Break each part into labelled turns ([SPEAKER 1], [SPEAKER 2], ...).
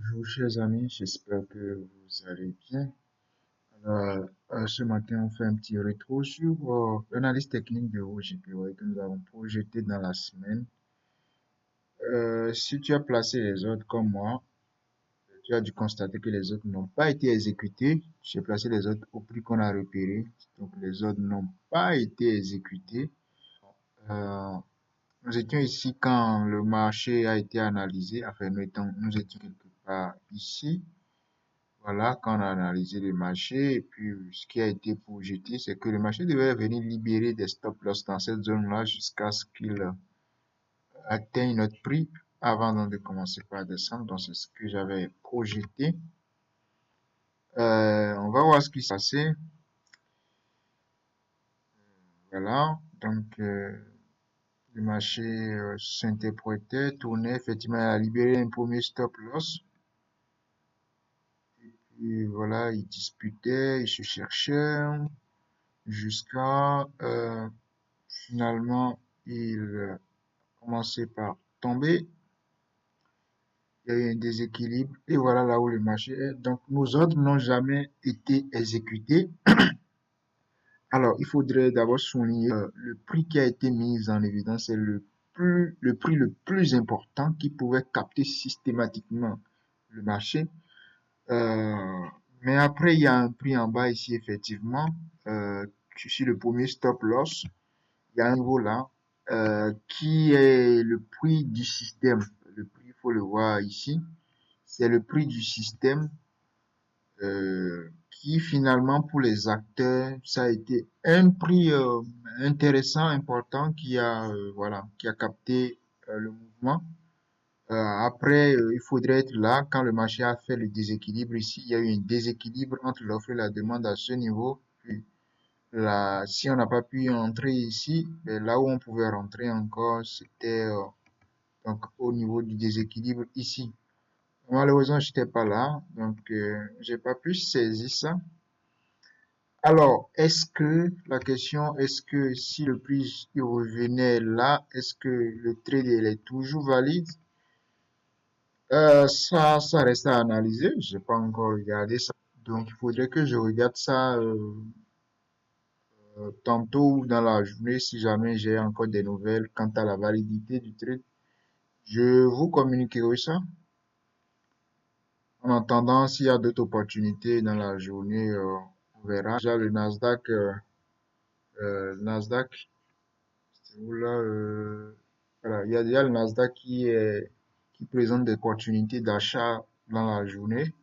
[SPEAKER 1] Bonjour chers amis, j'espère que vous allez bien. Ce matin, on fait un petit rétro sur l'analyse technique de OGPY que nous avons projeté dans la semaine. Si tu as placé les autres comme moi, tu as dû constater que les autres n'ont pas été exécutés. J'ai placé les autres au prix qu'on a repéré, donc les autres n'ont pas été exécutés. Euh, Nous étions ici quand le marché a été analysé, enfin nous étions quelque part ici. Voilà, quand on a analysé le marché, et puis ce qui a été projeté, c'est que le marché devait venir libérer des stop loss dans cette zone-là jusqu'à ce qu'il atteigne notre prix avant donc de commencer par descendre. Donc c'est ce que j'avais projeté. On va voir ce qui s'est passé. Voilà, donc le marché s'interprétait, tournait, effectivement, il a libéré un premier stop loss. Et voilà, il disputait, il se cherchait jusqu'à finalement, il commençait par tomber. Il y a eu un déséquilibre. Et voilà là où le marché est. Donc, nos ordres n'ont jamais été exécutés. Alors, il faudrait d'abord souligner le prix qui a été mis en évidence. C'est le prix le plus important qui pouvait capter systématiquement le marché. Euh, mais après, il y a un prix en bas ici, effectivement. Sur le premier stop loss, il y a un niveau là qui est le prix du système. Le prix, il faut le voir ici. C'est le prix du système qui finalement pour les acteurs, ça a été un prix intéressant, important qui a voilà, qui a capté le mouvement. Après, il faudrait être là quand le marché a fait le déséquilibre ici. Il y a eu un déséquilibre entre l'offre et la demande à ce niveau. Puis, là, si on n'a pas pu entrer ici, ben là où on pouvait rentrer encore, c'était donc au niveau du déséquilibre ici. Malheureusement, j'étais pas là, donc j'ai pas pu saisir ça. Alors, est-ce que si le prix il revenait là, est-ce que le trade il est toujours valide? Ça reste à analyser. J'ai pas encore regardé ça, donc il faudrait que je regarde ça tantôt dans la journée si jamais j'ai encore des nouvelles quant à la validité du trade. Je vous communiquerai ça. En attendant, s'il y a d'autres opportunités dans la journée, on verra. Déjà, le Nasdaq, c'est où là, voilà, il y a déjà le Nasdaq qui présente des opportunités d'achat dans la journée.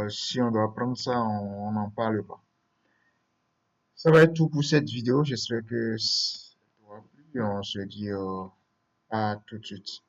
[SPEAKER 1] Si on doit prendre ça, on n'en parle pas. Ça va être tout pour cette vidéo. J'espère que ça t'aura plu. On se dit à tout de suite.